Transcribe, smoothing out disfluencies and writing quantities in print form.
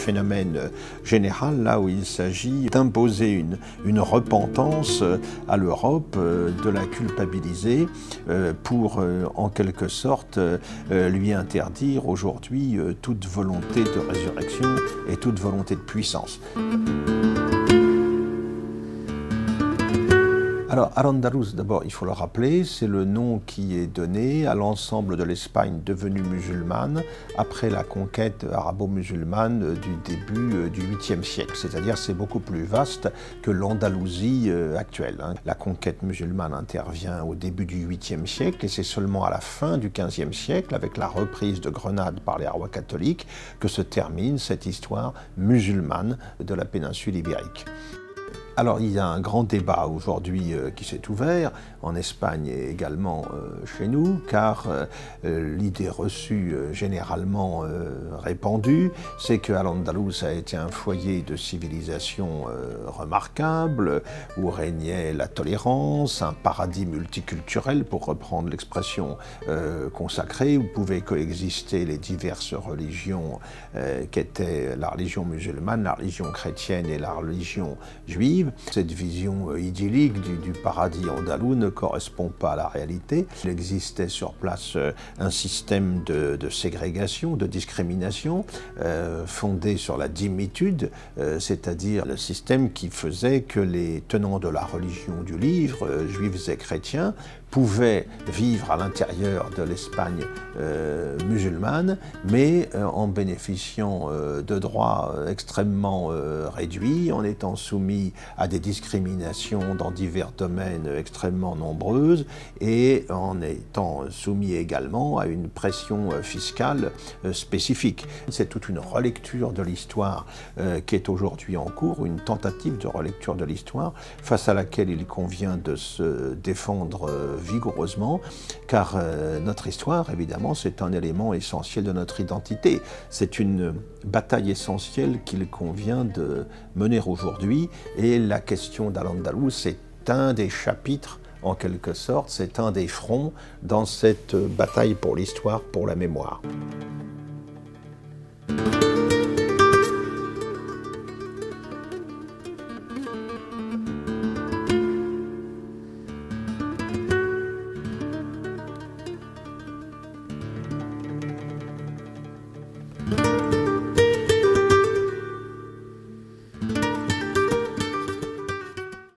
phénomène général, là où il s'agit d'imposer une repentance à l'Europe, de la culpabiliser pour, en quelque sorte, lui interdire aujourd'hui toute volonté de résurrection et toute volonté de puissance. Alors, Al-Andalus, d'abord, il faut le rappeler, c'est le nom qui est donné à l'ensemble de l'Espagne devenue musulmane après la conquête arabo-musulmane du début du 8e siècle. C'est-à-dire c'est beaucoup plus vaste que l'Andalousie actuelle. La conquête musulmane intervient au début du 8e siècle et c'est seulement à la fin du 15e siècle, avec la reprise de Grenade par les rois catholiques, que se termine cette histoire musulmane de la péninsule ibérique. Alors il y a un grand débat aujourd'hui qui s'est ouvert, en Espagne et également chez nous, car l'idée reçue généralement répandue, c'est que Al-Andalus a été un foyer de civilisation remarquable, où régnait la tolérance, un paradis multiculturel, pour reprendre l'expression consacrée, où pouvaient coexister les diverses religions qu'étaient la religion musulmane, la religion chrétienne et la religion juive. Cette vision idyllique du paradis andalou ne correspond pas à la réalité. Il existait sur place un système de ségrégation, de discrimination, fondé sur la dhimitude, c'est-à-dire le système qui faisait que les tenants de la religion du livre, juifs et chrétiens, pouvaient vivre à l'intérieur de l'Espagne musulmane, mais en bénéficiant de droits extrêmement réduits, en étant soumis à des discriminations dans divers domaines extrêmement nombreuses et en étant soumis également à une pression fiscale spécifique. C'est toute une relecture de l'histoire qui est aujourd'hui en cours, une tentative de relecture de l'histoire face à laquelle il convient de se défendre vigoureusement, car notre histoire, évidemment, c'est un élément essentiel de notre identité. C'est une bataille essentielle qu'il convient de mener aujourd'hui, et la question d'Al-Andalus est un des chapitres, en quelque sorte, c'est un des fronts dans cette bataille pour l'histoire, pour la mémoire.